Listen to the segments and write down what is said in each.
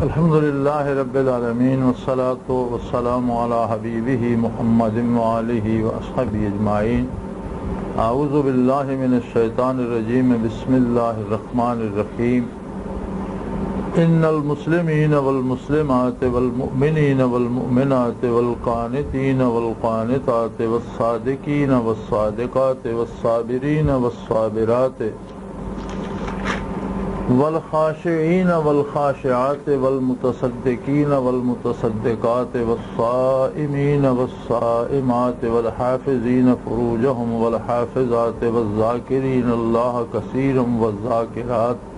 الحمدللہ رب العالمین والصلاة والسلام علی حبیبہ محمد وآلہ وصحبہ اجمعین۔ اعوذ باللہ من الشیطان الرجیم، بسم اللہ الرحمن الرحیم۔ ان المسلمین والمسلمات والمؤمنین والمؤمنات والقانتین والقانتات والصادقین والصادقات والصابرین والصابرات والخاشعین والخاشعات والمتصدقین والمتصدقات والصائمین والصائمات والحافظین فروجہم والحافظات والذاکرین اللہ کثیرا والذاکرات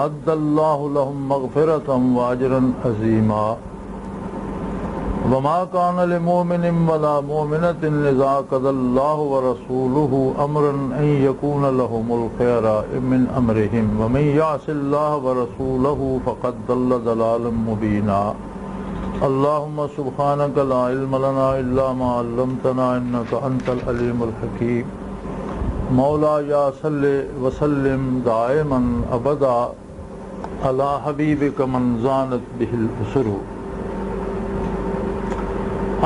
اعد اللہ لہم مغفرۃ واجرا عظیما۔ وما كان لمؤمن ولا مؤمنة إذا قضى الله ورسوله أمرا أن يكون لهم الخيرة من أمرهم ومن يعص الله ورسوله فقد ضل ضلالا مبينا۔ اللهم سبحانك لا علم لنا إلا ما علمتنا إنك أنت العليم الحكيم۔ مولاي صل وسلم دائما أبدا على حبيبك من زانت به الأسر۔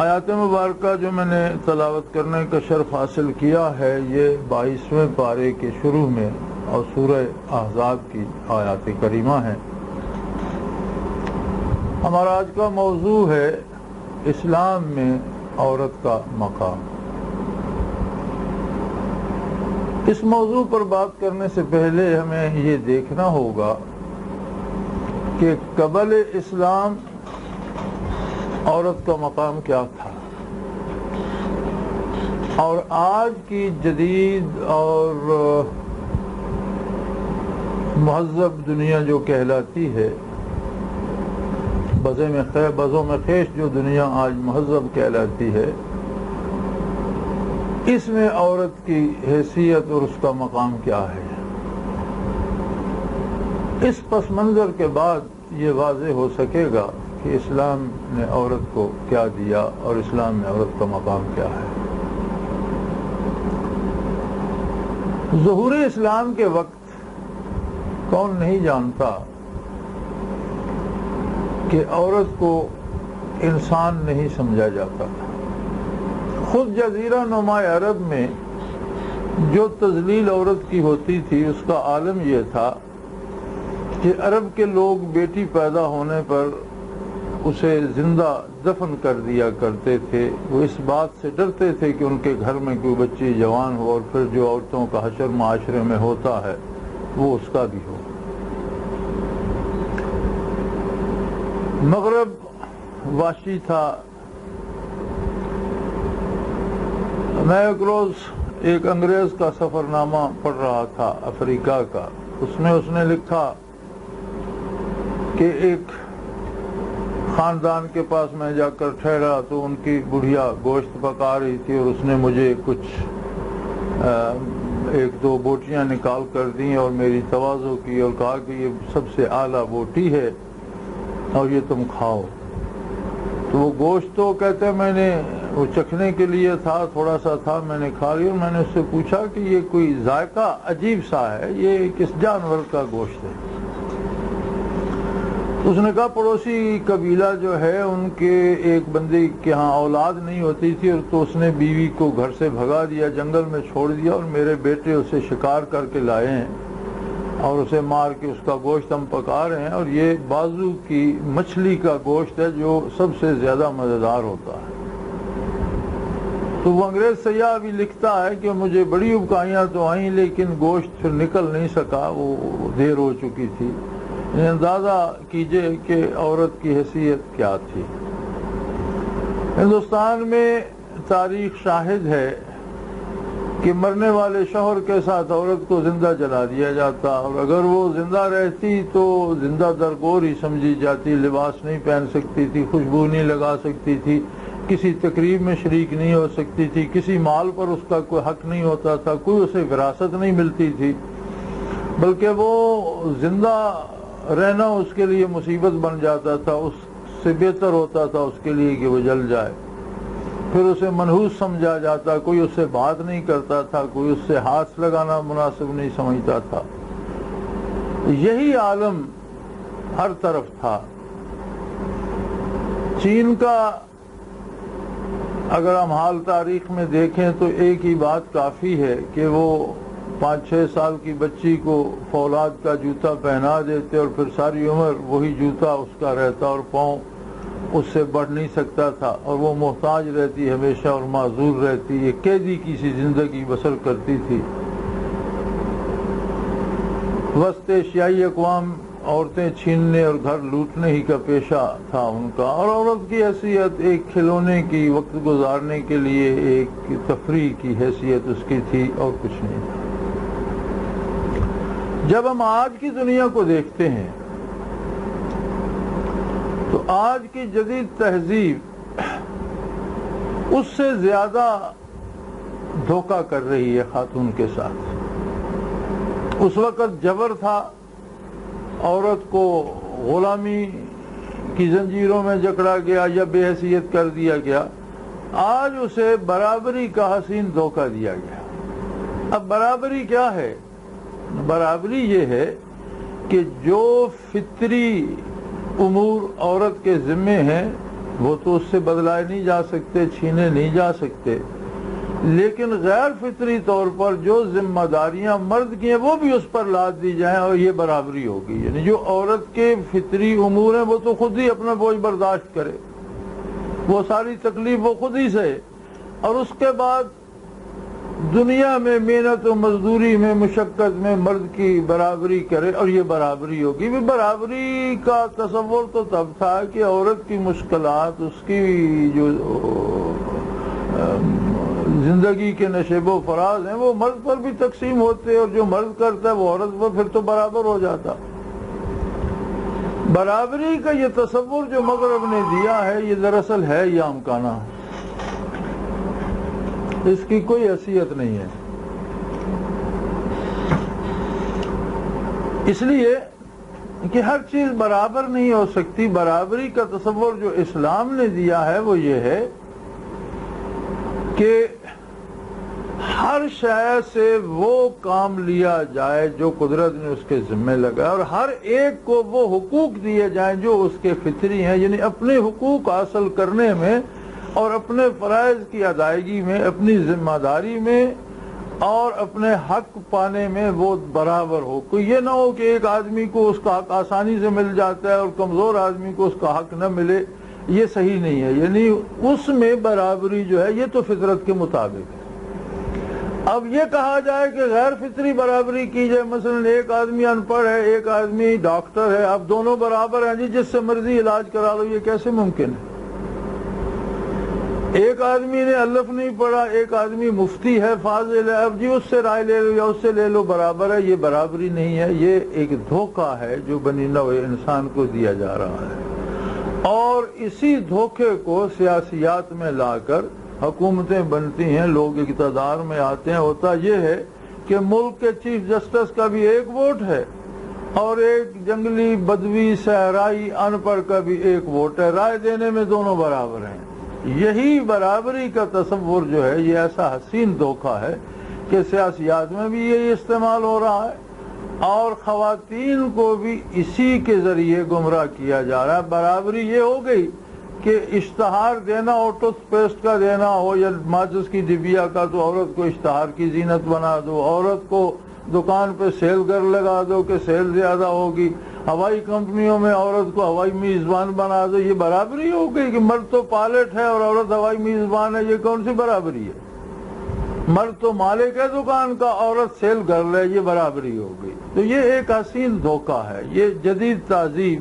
آیات مبارکہ جو میں نے تلاوت کرنے کا شرف حاصل کیا ہے، یہ 22ویں پارے کے شروع میں اور سورہ احزاب کی آیات کریمہ ہیں۔ ہمارا آج کا موضوع ہے اسلام میں عورت کا مقام۔ اس موضوع پر بات کرنے سے پہلے ہمیں یہ دیکھنا ہوگا کہ قبل اسلام عورت کا مقام کیا تھا، اور آج کی جدید اور مہذب دنیا جو کہلاتی ہے، بزوں میں خیش جو دنیا آج مہذب کہلاتی ہے، اس میں عورت کی حیثیت اور اس کا مقام کیا ہے۔ اس پس منظر کے بعد یہ واضح ہو سکے گا کہ اسلام نے عورت کو کیا دیا اور اسلام میں عورت کا مقام کیا ہے۔ ظہور اسلام کے وقت کون نہیں جانتا کہ عورت کو انسان نہیں سمجھا جاتا تھا۔ خود جزیرہ نما عرب میں جو تذلیل عورت کی ہوتی تھی، اس کا عالم یہ تھا کہ عرب کے لوگ بیٹی پیدا ہونے پر اسے زندہ دفن کر دیا کرتے تھے۔ وہ اس بات سے ڈرتے تھے کہ ان کے گھر میں کوئی بچی جوان ہو اور پھر جو عورتوں کا حشر معاشرے میں ہوتا ہے وہ اس کا بھی ہو۔ مغرب وحشی تھا۔ میں ایک روز ایک انگریز کا سفر نامہ پڑھ رہا تھا افریقہ کا۔ اس نے لکھا کہ ایک خاندان کے پاس میں جا کر ٹھہرا تو ان کی بڑھیا گوشت پکا رہی تھی، اور اس نے مجھے کچھ ایک دو بوٹیاں نکال کر دیں اور میری تواضع کی اور کہا کہ یہ سب سے اعلیٰ بوٹی ہے اور یہ تم کھاؤ۔ تو وہ گوشت تو کہتے میں نے وہ چکھنے کے لیے تھا، تھوڑا سا تھا، میں نے کھا لیا۔ اور میں نے اس سے پوچھا کہ یہ کوئی ذائقہ عجیب سا ہے، یہ کس جانور کا گوشت ہے؟ اس نے کہا پڑوسی قبیلہ جو ہے ان کے ایک بندے کے ہاں اولاد نہیں ہوتی تھی، اور تو اس نے بیوی کو گھر سے بھگا دیا، جنگل میں چھوڑ دیا، اور میرے بیٹے اسے شکار کر کے لائے ہیں اور اسے مار کے اس کا گوشت ہم پکا رہے ہیں، اور یہ بازو کی مچھلی کا گوشت ہے جو سب سے زیادہ مزیدار ہوتا ہے۔ تو وہ انگریز سیاح بھی لکھتا ہے کہ مجھے بڑی ابکائیاں تو آئیں لیکن گوشت پھر نکل نہیں سکا، وہ دیر ہو چکی تھی۔ اندازہ کیجئے کہ عورت کی حیثیت کیا تھی۔ ہندوستان میں تاریخ شاہد ہے کہ مرنے والے شوہر کے ساتھ عورت کو زندہ جلا دیا جاتا، اور اگر وہ زندہ رہتی تو زندہ درگور ہی سمجھی جاتی، لباس نہیں پہن سکتی تھی، خوشبو نہیں لگا سکتی تھی، کسی تقریب میں شریک نہیں ہو سکتی تھی، کسی مال پر اس کا کوئی حق نہیں ہوتا تھا، کوئی اسے وراثت نہیں ملتی تھی، بلکہ وہ زندہ رہنا اس کے لیے مصیبت بن جاتا تھا۔ اس سے بہتر ہوتا تھا اس کے لیے کہ وہ جل جائے۔ پھر اسے منحوس سمجھا جاتا، کوئی اس سے بات نہیں کرتا تھا، کوئی اس سے ہاتھ لگانا مناسب نہیں سمجھتا تھا۔ یہی عالم ہر طرف تھا۔ چین کا اگر ہم حال تاریخ میں دیکھیں تو ایک ہی بات کافی ہے کہ وہ 5-6 سال کی بچی کو فولاد کا جوتا پہنا دیتے اور پھر ساری عمر وہی جوتا اس کا رہتا اور پاؤں اس سے بڑھ نہیں سکتا تھا، اور وہ محتاج رہتی ہمیشہ اور معذور رہتی، ایک قیدی کی سی زندگی بسر کرتی تھی۔ وسط ایشیائی اقوام عورتیں چھیننے اور گھر لوٹنے ہی کا پیشہ تھا ان کا، اور عورت کی حیثیت ایک کھلونے کی، وقت گزارنے کے لیے ایک تفریح کی حیثیت اس کی تھی اور کچھ نہیں تھا۔ جب ہم آج کی دنیا کو دیکھتے ہیں تو آج کی جدید تہذیب اس سے زیادہ دھوکہ کر رہی ہے خاتون کے ساتھ۔ اس وقت جبر تھا، عورت کو غلامی کی زنجیروں میں جکڑا گیا یا بے حیثیت کر دیا گیا، آج اسے برابری کا حسین دھوکہ دیا گیا۔ اب برابری کیا ہے؟ برابری یہ ہے کہ جو فطری امور عورت کے ذمے ہیں وہ تو اس سے بدلائے نہیں جا سکتے، چھینے نہیں جا سکتے، لیکن غیر فطری طور پر جو ذمہ داریاں مرد کی ہیں وہ بھی اس پر لاد دی جائیں اور یہ برابری ہوگی۔ یعنی جو عورت کے فطری امور ہیں وہ تو خود ہی اپنا بوجھ برداشت کرے، وہ ساری تکلیف وہ خود ہی سہے، اور اس کے بعد دنیا میں محنت و مزدوری میں مشقت میں مرد کی برابری کرے اور یہ برابری ہوگی۔ برابری کا تصور تو تب تھا کہ عورت کی مشکلات، اس کی جو زندگی کے نشیب و فراز ہیں وہ مرد پر بھی تقسیم ہوتے، اور جو مرد کرتا ہے وہ عورت پر پھر تو برابر ہو جاتا۔ برابری کا یہ تصور جو مغرب نے دیا ہے یہ دراصل ہے یا امکانہ، اس کی کوئی حیثیت نہیں ہے۔ اس لیے کہ ہر چیز برابر نہیں ہو سکتی۔ برابری کا تصور جو اسلام نے دیا ہے وہ یہ ہے کہ ہر شے سے وہ کام لیا جائے جو قدرت نے اس کے ذمہ لگا، اور ہر ایک کو وہ حقوق دیے جائیں جو اس کے فطری ہیں، یعنی اپنے حقوق حاصل کرنے میں اور اپنے فرائض کی ادائیگی میں، اپنی ذمہ داری میں اور اپنے حق پانے میں وہ برابر ہو۔ کوئی یہ نہ ہو کہ ایک آدمی کو اس کا حق آسانی سے مل جاتا ہے اور کمزور آدمی کو اس کا حق نہ ملے، یہ صحیح نہیں ہے۔ یعنی اس میں برابری جو ہے یہ تو فطرت کے مطابق ہے۔ اب یہ کہا جائے کہ غیر فطری برابری کی جائے، مثلا ایک آدمی ان پڑھ ہے، ایک آدمی ڈاکٹر ہے، اب دونوں برابر ہیں، جس سے مرضی علاج کرا لو، یہ کیسے ممکن ہے؟ ایک آدمی نے الف نہیں پڑھا، ایک آدمی مفتی ہے، فاضل ہے، اب اس سے رائے لے لو یا اس سے لے لو، برابر ہے۔ یہ برابری نہیں ہے، یہ ایک دھوکہ ہے جو بنی نوع انسان کو دیا جا رہا ہے، اور اسی دھوکے کو سیاسیات میں لا کر حکومتیں بنتی ہیں، لوگ اقتدار میں آتے ہیں۔ ہوتا یہ ہے کہ ملک کے چیف جسٹس کا بھی ایک ووٹ ہے اور ایک جنگلی بدوی صحرائی ان پڑھ کا بھی ایک ووٹ ہے، رائے دینے میں دونوں برابر ہیں۔ یہی برابری کا تصور جو ہے یہ ایسا حسین دھوکہ ہے کہ سیاسیات میں بھی یہی استعمال ہو رہا ہے اور خواتین کو بھی اسی کے ذریعے گمراہ کیا جا رہا ہے۔ برابری یہ ہو گئی کہ اشتہار دینا ہو، ٹوتھ پیسٹ کا دینا ہو یا ماچس کی ڈبیا کا، تو عورت کو اشتہار کی زینت بنا دو، عورت کو دکان پہ سیل گر لگا دو کہ سیل زیادہ ہوگی، ہوائی کمپنیوں میں عورت کو ہوائی میزبان بنا دو۔ یہ برابری ہو گئی کہ مرد تو پائلٹ ہے اور عورت ہوائی میزبان ہے، یہ کون سی برابری ہے؟ مرد تو مالک ہے دکان کا، عورت سیل گرل ہے، یہ برابری ہو گئی۔ تو یہ ایک حسین دھوکہ ہے، یہ جدید تہذیب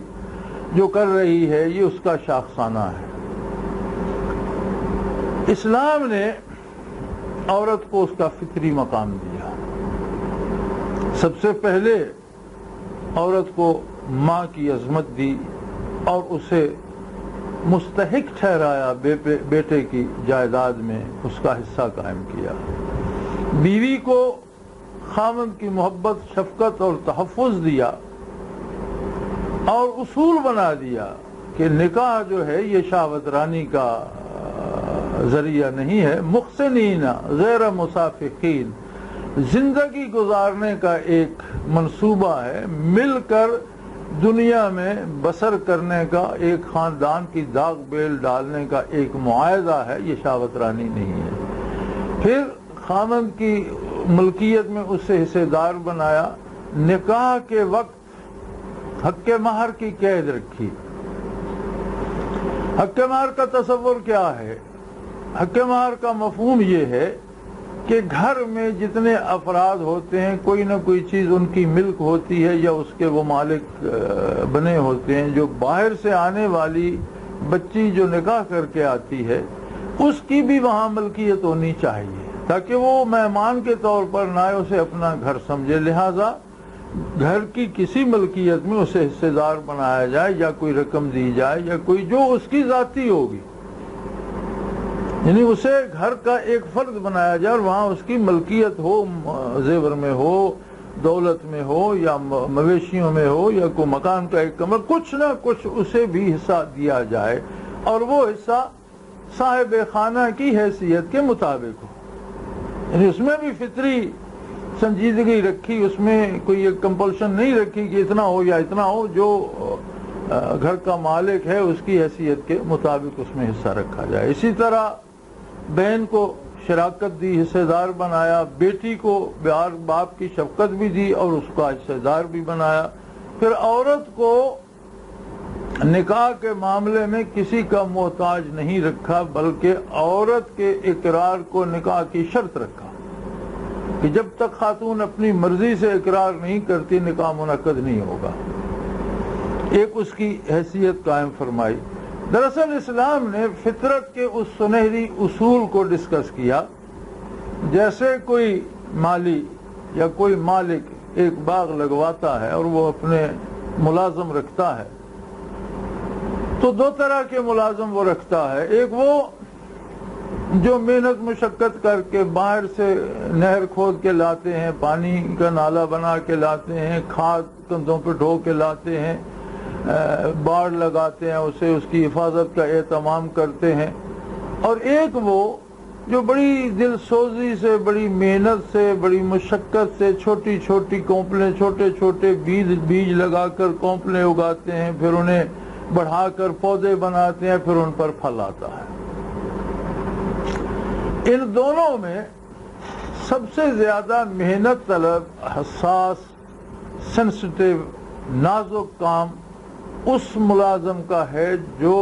جو کر رہی ہے یہ اس کا شاخسانہ ہے۔ اسلام نے عورت کو اس کا فطری مقام دیا۔ سب سے پہلے عورت کو ماں کی عظمت دی اور اسے مستحق ٹھہرایا، بیٹے کی جائیداد میں اس کا حصہ قائم کیا۔ بیوی کو خاوند کی محبت، شفقت اور تحفظ دیا اور اصول بنا دیا کہ نکاح جو ہے یہ شہوت رانی کا ذریعہ نہیں ہے، محسنین غیر مسافقین، زندگی گزارنے کا ایک منصوبہ ہے، مل کر دنیا میں بسر کرنے کا، ایک خاندان کی داغ بیل ڈالنے کا ایک معاہدہ ہے، یہ شہوت رانی نہیں ہے۔ پھر خاوند کی ملکیت میں اسے حصے دار بنایا، نکاح کے وقت حق مہر کی قید رکھی۔ حق مہر کا تصور کیا ہے؟ حق مہر کا مفہوم یہ ہے کہ گھر میں جتنے افراد ہوتے ہیں کوئی نہ کوئی چیز ان کی ملک ہوتی ہے یا اس کے وہ مالک بنے ہوتے ہیں۔ جو باہر سے آنے والی بچی جو نکاح کر کے آتی ہے اس کی بھی وہاں ملکیت ہونی چاہیے تاکہ وہ مہمان کے طور پر نہ اسے اپنا گھر سمجھے، لہذا گھر کی کسی ملکیت میں اسے حصے دار بنایا جائے یا کوئی رقم دی جائے یا کوئی جو اس کی ذاتی ہوگی، یعنی اسے گھر کا ایک فرد بنایا جائے اور وہاں اس کی ملکیت ہو، زیور میں ہو، دولت میں ہو یا مویشیوں میں ہو یا کوئی مکان کا ایک کمرہ، کچھ نہ کچھ اسے بھی حصہ دیا جائے اور وہ حصہ صاحب خانہ کی حیثیت کے مطابق ہو، یعنی اس میں بھی فطری سنجیدگی رکھی، اس میں کوئی ایک کمپلشن نہیں رکھی کہ اتنا ہو یا اتنا ہو، جو گھر کا مالک ہے اس کی حیثیت کے مطابق اس میں حصہ رکھا جائے۔ اسی طرح بہن کو شراکت دی، حصے دار بنایا، بیٹی کو باپ کی شفقت بھی دی اور اس کا حصے دار بھی بنایا۔ پھر عورت کو نکاح کے معاملے میں کسی کا محتاج نہیں رکھا بلکہ عورت کے اقرار کو نکاح کی شرط رکھا کہ جب تک خاتون اپنی مرضی سے اقرار نہیں کرتی نکاح منعقد نہیں ہوگا، ایک اس کی حیثیت قائم فرمائی۔ دراصل اسلام نے فطرت کے اس سنہری اصول کو ڈسکس کیا، جیسے کوئی مالی یا کوئی مالک ایک باغ لگواتا ہے اور وہ اپنے ملازم رکھتا ہے تو دو طرح کے ملازم وہ رکھتا ہے، ایک وہ جو محنت مشقت کر کے باہر سے نہر کھود کے لاتے ہیں، پانی کا نالا بنا کے لاتے ہیں، کھاد کندھوں پہ ڈھو کے لاتے ہیں، باڑ لگاتے ہیں، اسے اس کی حفاظت کا اہتمام کرتے ہیں، اور ایک وہ جو بڑی دل سوزی سے، بڑی محنت سے، بڑی مشقت سے چھوٹی چھوٹی کونپلیں، چھوٹے چھوٹے بیج لگا کر کونپلیں اگاتے ہیں، پھر انہیں بڑھا کر پودے بناتے ہیں، پھر ان پر پھل آتا ہے۔ ان دونوں میں سب سے زیادہ محنت طلب، حساس، سینسٹیو، نازک کام اس ملازم کا ہے جو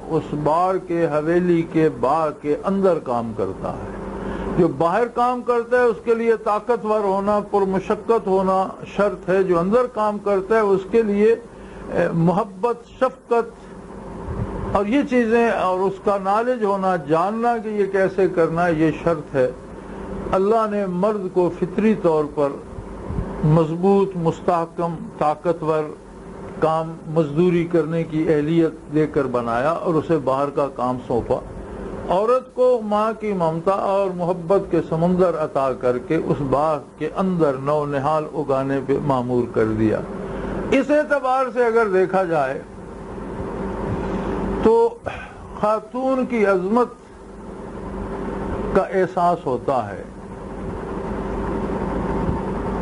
اس باڑ کے، حویلی کے، باغ کے اندر کام کرتا ہے۔ جو باہر کام کرتا ہے اس کے لیے طاقتور ہونا، پرمشقت ہونا شرط ہے، جو اندر کام کرتا ہے اس کے لیے محبت، شفقت اور یہ چیزیں اور اس کا نالج ہونا، جاننا کہ یہ کیسے کرنا ہے، یہ شرط ہے۔ اللہ نے مرد کو فطری طور پر مضبوط، مستحکم، طاقتور، کام مزدوری کرنے کی اہلیت دے کر بنایا اور اسے باہر کا کام سونپا۔ عورت کو ماں کی ممتا اور محبت کے سمندر عطا کر کے اس باغ کے اندر نو نہال اگانے پہ مامور کر دیا۔ اس اعتبار سے اگر دیکھا جائے تو خاتون کی عظمت کا احساس ہوتا ہے۔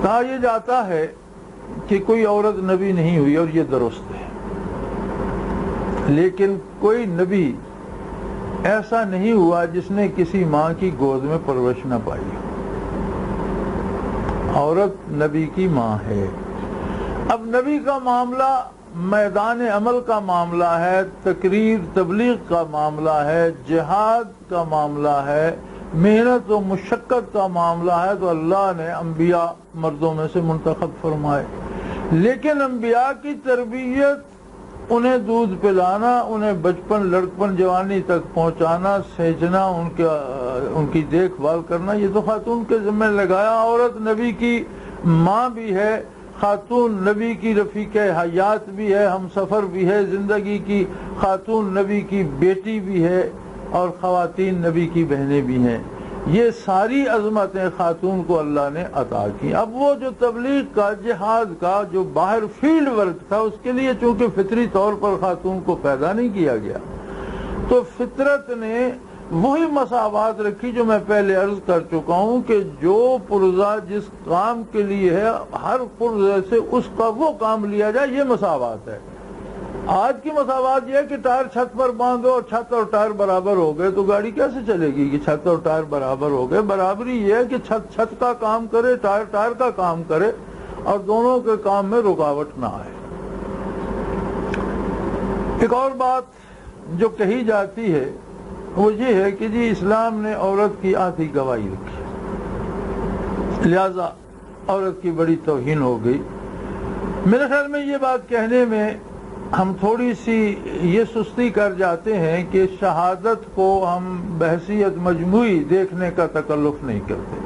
کہا یہ جاتا ہے کہ کوئی عورت نبی نہیں ہوئی اور یہ درست ہے، لیکن کوئی نبی ایسا نہیں ہوا جس نے کسی ماں کی گود میں پرورش نہ پائی ہو۔ عورت نبی کی ماں ہے۔ اب نبی کا معاملہ میدان عمل کا معاملہ ہے، تقریر تبلیغ کا معاملہ ہے، جہاد کا معاملہ ہے، محنت و مشقت کا معاملہ ہے، تو اللہ نے انبیاء مردوں میں سے منتخب فرمائے۔ لیکن انبیاء کی تربیت، انہیں دودھ پلانا، انہیں بچپن، لڑکپن، جوانی تک پہنچانا، سینچنا، ان کی دیکھ بھال کرنا، یہ تو خاتون کے ذمہ لگایا۔ عورت نبی کی ماں بھی ہے، خاتون نبی کی رفیق حیات بھی ہے، ہم سفر بھی ہے زندگی کی، خاتون نبی کی بیٹی بھی ہے اور خواتین نبی کی بہنیں بھی ہیں۔ یہ ساری عظمتیں خاتون کو اللہ نے عطا کی۔ اب وہ جو تبلیغ کا، جہاد کا، جو باہر فیلڈ ورک تھا، اس کے لیے چونکہ فطری طور پر خاتون کو پیدا نہیں کیا گیا، تو فطرت نے وہی مساوات رکھی جو میں پہلے عرض کر چکا ہوں کہ جو پرزہ جس کام کے لیے ہے ہر پرزے سے اس کا وہ کام لیا جائے، یہ مساوات ہے۔ آج کی مساوات یہ ہے کہ ٹائر چھت پر باندھو اور چھت اور ٹائر برابر ہو گئے تو گاڑی کیسے چلے گی کہ چھت اور ٹائر برابر ہو گئے؟ برابری یہ ہے کہ چھت چھت کا کام کرے، ٹائر ٹائر کا کام کرے اور دونوں کے کام میں رکاوٹ نہ آئے۔ ایک اور بات جو کہی جاتی ہے وہ یہ ہے کہ جی اسلام نے عورت کی آدھی گواہی رکھی، لہذا عورت کی بڑی توہین ہو گئی۔ میرے خیال میں یہ بات کہنے میں ہم تھوڑی سی یہ سستی کر جاتے ہیں کہ شہادت کو ہم بحیثیت مجموعی دیکھنے کا تکلف نہیں کرتے۔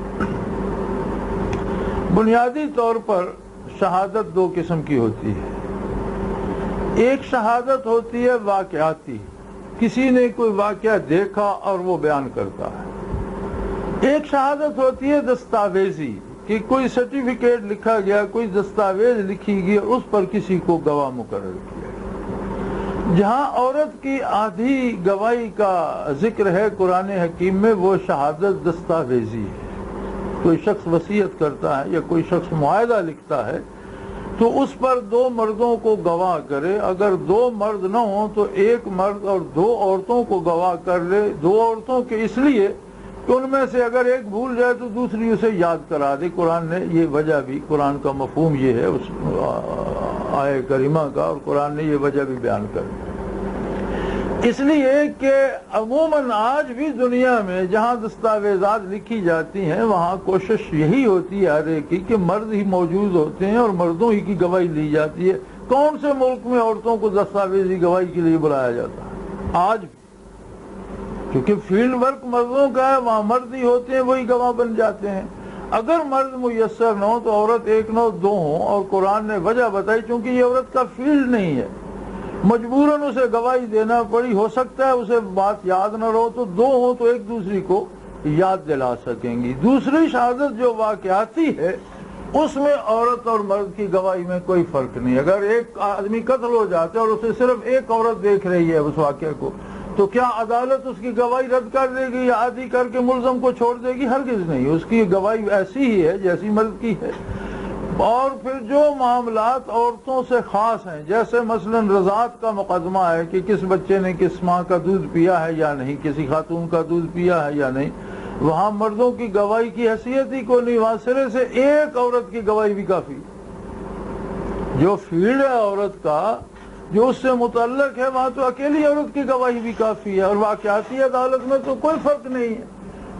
بنیادی طور پر شہادت دو قسم کی ہوتی ہے۔ ایک شہادت ہوتی ہے واقعاتی، کسی نے کوئی واقعہ دیکھا اور وہ بیان کرتا ہے۔ ایک شہادت ہوتی ہے دستاویزی، کہ کوئی سرٹیفکیٹ لکھا گیا، کوئی دستاویز لکھی گئی اور اس پر کسی کو گواہ مقرر کیا گیا۔ جہاں عورت کی آدھی گواہی کا ذکر ہے قرآن حکیم میں، وہ شہادت دستاویزی ہے۔ کوئی شخص وصیت کرتا ہے یا کوئی شخص معاہدہ لکھتا ہے تو اس پر دو مردوں کو گواہ کرے، اگر دو مرد نہ ہوں تو ایک مرد اور دو عورتوں کو گواہ کر لے۔ دو عورتوں کے اس لیے کہ ان میں سے اگر ایک بھول جائے تو دوسری اسے یاد کرا دے۔ قرآن نے یہ وجہ بھی، قرآن کا مفہوم یہ ہے اس آیہ کریمہ کا، اور قرآن نے یہ وجہ بھی بیان کر دی۔ اس لیے کہ عموماً آج بھی دنیا میں جہاں دستاویزات لکھی جاتی ہیں وہاں کوشش یہی ہوتی ہے ہر ایک کی کہ مرد ہی موجود ہوتے ہیں اور مردوں ہی کی گواہی لی جاتی ہے۔ کون سے ملک میں عورتوں کو دستاویزی گواہی کے لیے بلایا جاتا ہے؟ آج بھی، کیونکہ فیلڈ ورک مردوں کا ہے، وہاں مرد ہی ہوتے ہیں، وہی گواہ بن جاتے ہیں۔ اگر مرد میسر نہ ہو تو عورت ایک نہ ہو، دو ہوں، اور قرآن نے وجہ بتائی چونکہ یہ عورت کا فیلڈ نہیں ہے، مجبوراً اسے گواہی دینا پڑی۔ ہو سکتا ہے اسے بات یاد نہ رہو تو دو ہوں تو ایک دوسری کو یاد دلا سکیں گی۔ دوسری شہادت جو واقعاتی ہے اس میں عورت اور مرد کی گواہی میں کوئی فرق نہیں۔ اگر ایک آدمی قتل ہو جاتا ہے اور اسے صرف ایک عورت دیکھ رہی ہے اس واقعے کو، تو کیا عدالت اس کی گواہی رد کر دے گی یا عادی کر کے ملزم کو چھوڑ دے گی؟ ہرگز نہیں۔ اس کی گواہی ایسی ہی ہے جیسی مرد کی ہے۔ اور پھر جو معاملات عورتوں سے خاص ہیں، جیسے مثلا رضاعت کا مقدمہ ہے کہ کس بچے نے کس ماں کا دودھ پیا ہے یا نہیں، کسی خاتون کا دودھ پیا ہے یا نہیں، وہاں مردوں کی گواہی کی حیثیت ہی کو نہیں، وہاں سرے سے ایک عورت کی گواہی بھی کافی۔ جو فیلڈ ہے عورت کا، جو اس سے متعلق ہے، وہاں تو اکیلی عورت کی گواہی بھی کافی ہے، اور واقعاتی عدالت میں تو کوئی فرق نہیں ہے۔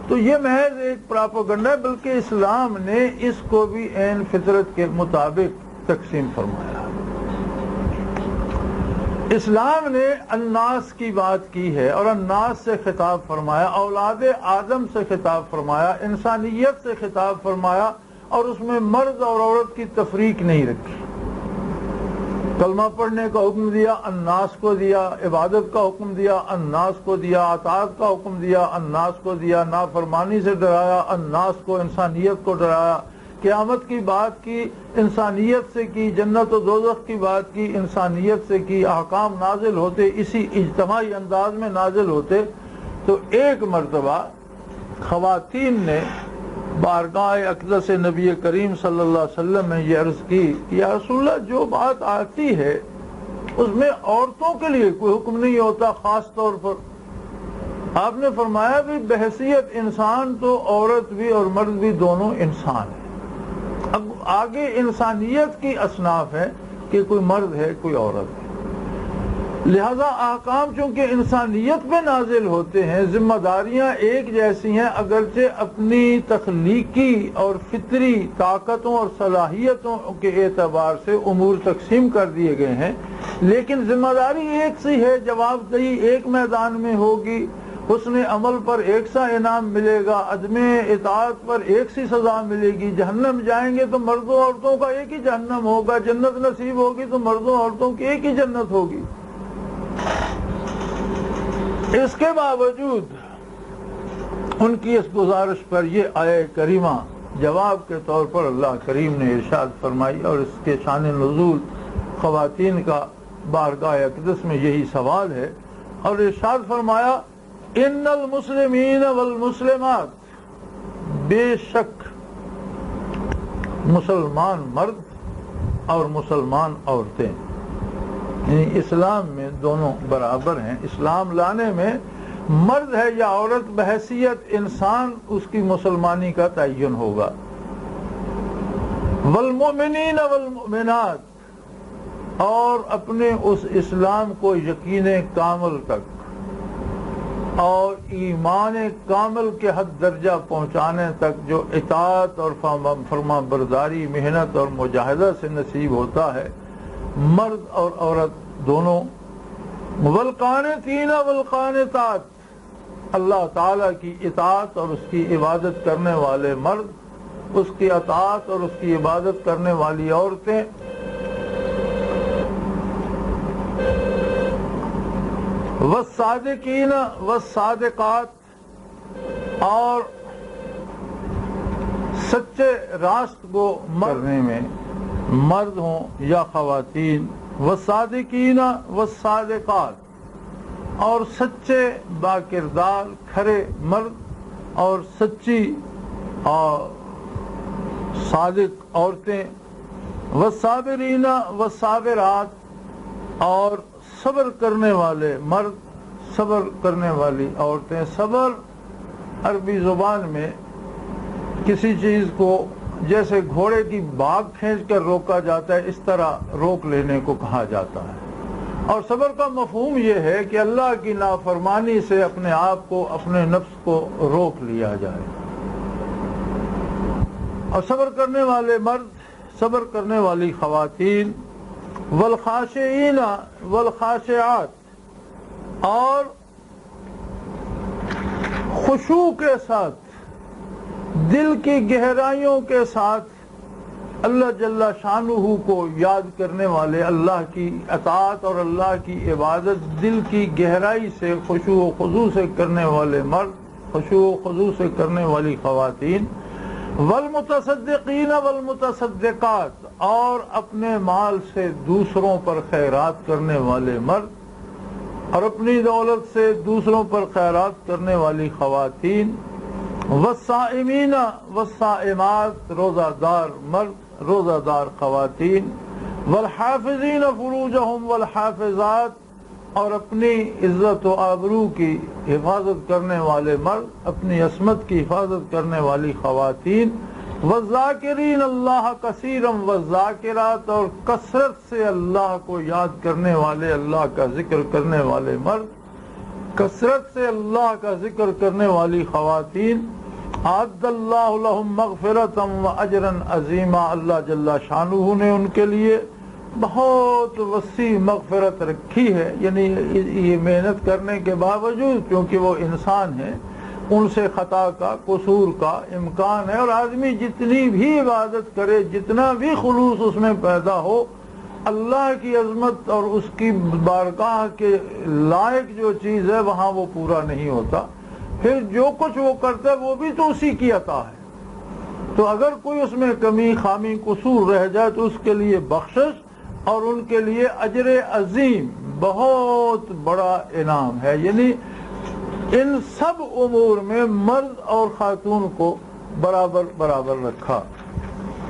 تو یہ محض ایک پراپیگنڈا ہے، بلکہ اسلام نے اس کو بھی عین فطرت کے مطابق تقسیم فرمایا۔ اسلام نے الناس کی بات کی ہے اور الناس سے خطاب فرمایا، اولاد آدم سے خطاب فرمایا، انسانیت سے خطاب فرمایا، اور اس میں مرد اور عورت کی تفریق نہیں رکھی۔ کلمہ پڑھنے کا حکم دیا، الناس کو دیا، عبادت کا حکم دیا، الناس کو دیا، اطاعت کا حکم دیا، الناس کو دیا، نافرمانی سے ڈرایا، الناس کو، انسانیت کو ڈرایا، قیامت کی بات کی، انسانیت سے کی، جنت و دوزخ کی بات کی، انسانیت سے کی۔ احکام نازل ہوتے اسی اجتماعی انداز میں نازل ہوتے تو ایک مرتبہ خواتین نے بارگاہ اقدس نبی کریم صلی اللہ علیہ وسلم میں یہ عرض کی کہ یا رسول اللہ، جو بات آتی ہے اس میں عورتوں کے لیے کوئی حکم نہیں ہوتا خاص طور پر۔ آپ نے فرمایا بھی بحیثیت انسان تو عورت بھی اور مرد بھی دونوں انسان ہیں۔ اب آگے انسانیت کی اصناف ہے کہ کوئی مرد ہے کوئی عورت ہے، لہذا احکام چونکہ انسانیت پہ نازل ہوتے ہیں، ذمہ داریاں ایک جیسی ہیں، اگرچہ اپنی تخلیقی اور فطری طاقتوں اور صلاحیتوں کے اعتبار سے امور تقسیم کر دیے گئے ہیں، لیکن ذمہ داری ایک سی ہے، جواب دہی ایک میدان میں ہوگی، حسن عمل پر ایک سا انعام ملے گا، عدم اطاعت پر ایک سی سزا ملے گی۔ جہنم جائیں گے تو مردوں عورتوں کا ایک ہی جہنم ہوگا، جنت نصیب ہوگی تو مردوں عورتوں کی ایک ہی جنت ہوگی۔ اس کے باوجود ان کی اس گزارش پر یہ آیہ کریمہ جواب کے طور پر اللہ کریم نے ارشاد فرمائی، اور اس کے شان نزول خواتین کا بارگاہ اقدس میں یہی سوال ہے، اور ارشاد فرمایا ان المسلمین والمسلمات، بے شک مسلمان مرد اور مسلمان عورتیں، یعنی اسلام میں دونوں برابر ہیں۔ اسلام لانے میں مرد ہے یا عورت بحیثیت انسان اس کی مسلمانی کا تعین ہوگا۔ والمؤمنین والمؤمنات، اور اپنے اس اسلام کو یقین کامل تک اور ایمان کامل کے حد درجہ پہنچانے تک جو اطاعت اور فرما برداری، محنت اور مجاہدہ سے نصیب ہوتا ہے مرد اور عورت دونوں۔ والقانتین والقانتات، اللہ تعالیٰ کی اطاعت اور اس کی عبادت کرنے والے مرد، اس کی اطاعت اور اس کی عبادت کرنے والی عورتیں۔ والصادقین والصادقات، اور سچے راست کو کرنے میں مرد ہوں یا خواتین۔ والصادقین والصادقات، اور سچے با کردار کھرے مرد اور سچی اور صادق عورتیں۔ والصابرین والصابرات، اور صبر کرنے والے مرد، صبر کرنے والی عورتیں۔ صبر عربی زبان میں کسی چیز کو جیسے گھوڑے کی باگ کھینچ کر روکا جاتا ہے اس طرح روک لینے کو کہا جاتا ہے، اور صبر کا مفہوم یہ ہے کہ اللہ کی نافرمانی سے اپنے آپ کو، اپنے نفس کو روک لیا جائے۔ اور صبر کرنے والے مرد، صبر کرنے والی خواتین۔ والخاشعین والخاشعات، اور خشوع کے ساتھ، دل کی گہرائیوں کے ساتھ اللہ جل شانہ کو یاد کرنے والے، اللہ کی اطاعت اور اللہ کی عبادت دل کی گہرائی سے خشوع و خضوع سے کرنے والے مرد، خشوع و خضوع سے کرنے والی خواتین۔ والمتصدقین والمتصدقات، اور اپنے مال سے دوسروں پر خیرات کرنے والے مرد اور اپنی دولت سے دوسروں پر خیرات کرنے والی خواتین۔ والصائمین والصائمات، روزہ دار مرد، روزہ دار خواتین۔ والحافظین فروجہم والحافظات، اور اپنی عزت و آبرو کی حفاظت کرنے والے مرد، اپنی عصمت کی حفاظت کرنے والی خواتین۔ والذاکرین اللہ کثیرا والذاکرات، اور کثرت سے اللہ کو یاد کرنے والے، اللہ کا ذکر کرنے والے مرد، کثرت سے اللہ کا ذکر کرنے والی خواتین۔ اعد اللہ لہم مغفرۃ واجرا عظیما، اللہ جل شانہ نے ان کے لیے بہت وسیع مغفرت رکھی ہے، یعنی یہ محنت کرنے کے باوجود، کیونکہ وہ انسان ہیں، ان سے خطا کا، قصور کا امکان ہے، اور آدمی جتنی بھی عبادت کرے، جتنا بھی خلوص اس میں پیدا ہو، اللہ کی عظمت اور اس کی بارگاہ کے لائق جو چیز ہے وہاں وہ پورا نہیں ہوتا۔ پھر جو کچھ وہ کرتا ہے وہ بھی تو اسی کی عطا ہے، تو اگر کوئی اس میں کمی، خامی، قصور رہ جائے تو اس کے لیے بخشش اور ان کے لیے اجر عظیم، بہت بڑا انعام ہے۔ یعنی ان سب امور میں مرد اور خاتون کو برابر برابر رکھا۔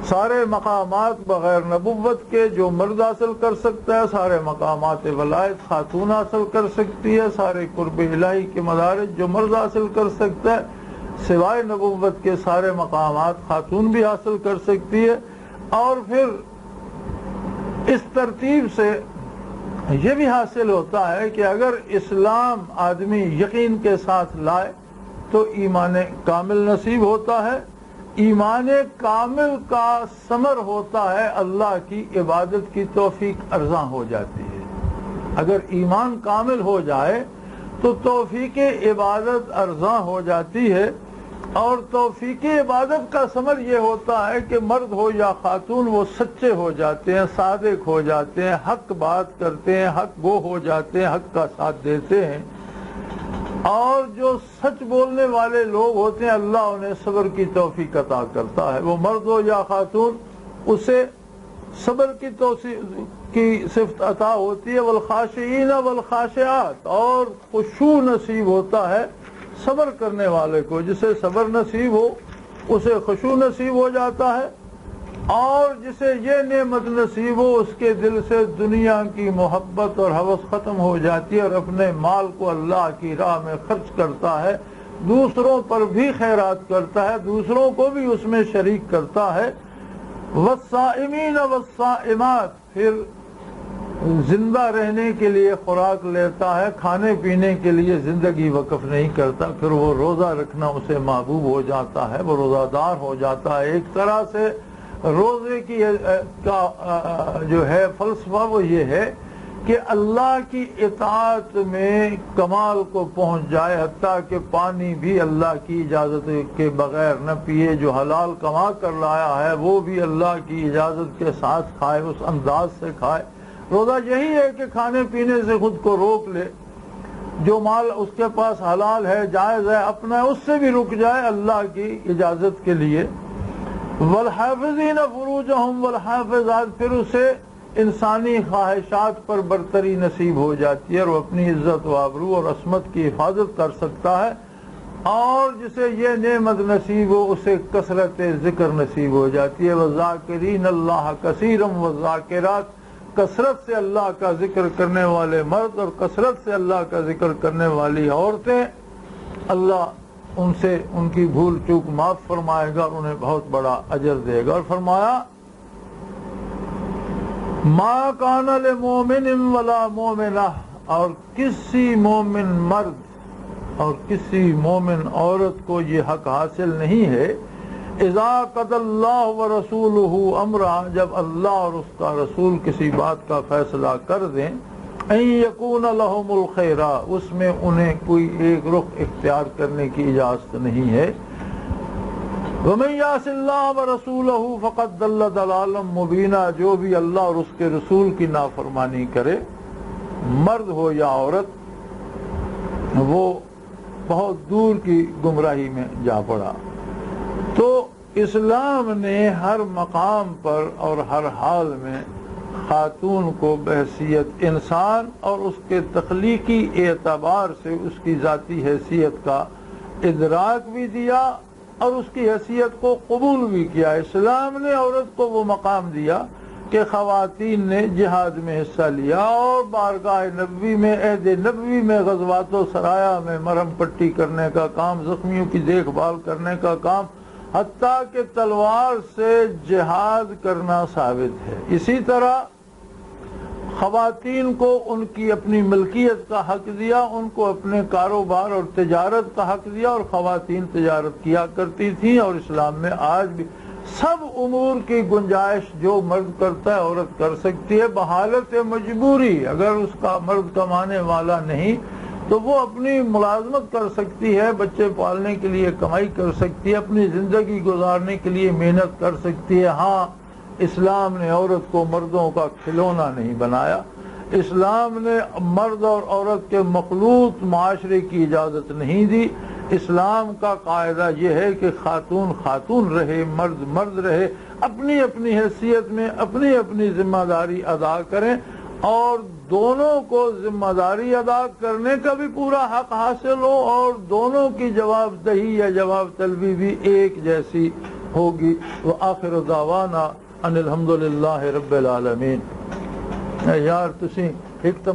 سارے مقامات بغیر نبوت کے جو مرد حاصل کر سکتا ہے، سارے مقامات ولایت خاتون حاصل کر سکتی ہے، سارے قرب الہی کے مدارج جو مرد حاصل کر سکتا ہے، سوائے نبوت کے سارے مقامات خاتون بھی حاصل کر سکتی ہے۔ اور پھر اس ترتیب سے یہ بھی حاصل ہوتا ہے کہ اگر اسلام آدمی یقین کے ساتھ لائے تو ایمان کامل نصیب ہوتا ہے۔ ایمان کامل کا ثمر ہوتا ہے اللہ کی عبادت کی توفیق ارزاں ہو جاتی ہے۔ اگر ایمان کامل ہو جائے تو توفیق عبادت ارزاں ہو جاتی ہے، اور توفیق عبادت کا ثمر یہ ہوتا ہے کہ مرد ہو یا خاتون وہ سچے ہو جاتے ہیں، صادق ہو جاتے ہیں، حق بات کرتے ہیں، حق گو ہو جاتے ہیں، حق کا ساتھ دیتے ہیں، اور جو سچ بولنے والے لوگ ہوتے ہیں اللہ انہیں صبر کی توفیق عطا کرتا ہے۔ وہ مرد ہو یا خاتون اسے صبر کی کی صفت عطا ہوتی ہے والخاشعین والخاشعات، اور خشوع نصیب ہوتا ہے صبر کرنے والے کو، جسے صبر نصیب ہو اسے خشوع نصیب ہو جاتا ہے، اور جسے یہ نعمت نصیب ہو اس کے دل سے دنیا کی محبت اور ہوس ختم ہو جاتی ہے، اور اپنے مال کو اللہ کی راہ میں خرچ کرتا ہے، دوسروں پر بھی خیرات کرتا ہے، دوسروں کو بھی اس میں شریک کرتا ہے۔ والصائمین والصائمات، پھر زندہ رہنے کے لیے خوراک لیتا ہے، کھانے پینے کے لیے زندگی وقف نہیں کرتا، پھر وہ روزہ رکھنا اسے محبوب ہو جاتا ہے، وہ روزہ دار ہو جاتا ہے۔ ایک طرح سے روزے کی کا جو ہے فلسفہ وہ یہ ہے کہ اللہ کی اطاعت میں کمال کو پہنچ جائے، حتیٰ کہ پانی بھی اللہ کی اجازت کے بغیر نہ پیے، جو حلال کما کر لایا ہے وہ بھی اللہ کی اجازت کے ساتھ کھائے، اس انداز سے کھائے۔ روزہ یہی ہے کہ کھانے پینے سے خود کو روک لے، جو مال اس کے پاس حلال ہے جائز ہے اپنا اس سے بھی رک جائے اللہ کی اجازت کے لیے۔ والحافظین فروجہم والحافظات، پھر اسے انسانی خواہشات پر برتری نصیب ہو جاتی ہے اور وہ اپنی عزت و آبرو اور عصمت کی حفاظت کر سکتا ہے، اور جسے یہ نعمت نصیب ہو اسے کثرت ذکر نصیب ہو جاتی ہے۔ وَالذَّاكِرِينَ اللَّهَ كَثِيرًا وَالذَّاكِرَاتِ، کثرت سے اللہ کا ذکر کرنے والے مرد اور کثرت سے اللہ کا ذکر کرنے والی عورتیں، اللہ ان سے ان کی بھول چوک معاف فرمائے گا اور انہیں بہت بڑا اجر دے گا۔ اور فرمایا ما کان لمومن ولا مومنہ، اور کسی مومن مرد اور کسی مومن عورت کو یہ حق حاصل نہیں ہے، اذا قضى اللہ ورسولہ امرا، جب اللہ اور اس کا رسول کسی بات کا فیصلہ کر دیں، ان یکون لہم الخیرہ، اس میں انہیں کوئی ایک رخ اختیار کرنے کی اجازت نہیں ہے۔ وَمَن يَعْصِ اللَّهَ وَرَسُولَهُ فَقَدْ ضَلَّ ضَلَالًا مُبِينًا، جو بھی اللہ اور اس کے رسول کی نافرمانی کرے، مرد ہو یا عورت، وہ بہت دور کی گمراہی میں جا پڑا۔ تو اسلام نے ہر مقام پر اور ہر حال میں خاتون کو بحیثیت انسان اور اس کے تخلیقی اعتبار سے اس کی ذاتی حیثیت کا ادراک بھی دیا اور اس کی حیثیت کو قبول بھی کیا۔ اسلام نے عورت کو وہ مقام دیا کہ خواتین نے جہاد میں حصہ لیا اور بارگاہ نبوی میں، عہد نبوی میں غزوات و سرایا میں مرہم پٹی کرنے کا کام، زخمیوں کی دیکھ بھال کرنے کا کام، حتیٰ کہ تلوار سے جہاد کرنا ثابت ہے۔ اسی طرح خواتین کو ان کی اپنی ملکیت کا حق دیا، ان کو اپنے کاروبار اور تجارت کا حق دیا، اور خواتین تجارت کیا کرتی تھیں، اور اسلام میں آج بھی سب امور کی گنجائش جو مرد کرتا ہے عورت کر سکتی ہے بحالت مجبوری۔ اگر اس کا مرد کمانے والا نہیں تو وہ اپنی ملازمت کر سکتی ہے، بچے پالنے کے لیے کمائی کر سکتی ہے، اپنی زندگی گزارنے کے لیے محنت کر سکتی ہے۔ ہاں، اسلام نے عورت کو مردوں کا کھلونا نہیں بنایا، اسلام نے مرد اور عورت کے مخلوط معاشرے کی اجازت نہیں دی۔ اسلام کا قاعدہ یہ ہے کہ خاتون خاتون رہے، مرد مرد رہے، اپنی اپنی حیثیت میں اپنی اپنی ذمہ داری ادا کریں، اور دونوں کو ذمہ داری ادا کرنے کا بھی پورا حق حاصل ہو، اور دونوں کی جواب دہی یا جواب طلبی بھی ایک جیسی ہوگی۔ وآخر دعوانا ان الحمدللہ رب العالمین۔ یار تسی ایک تو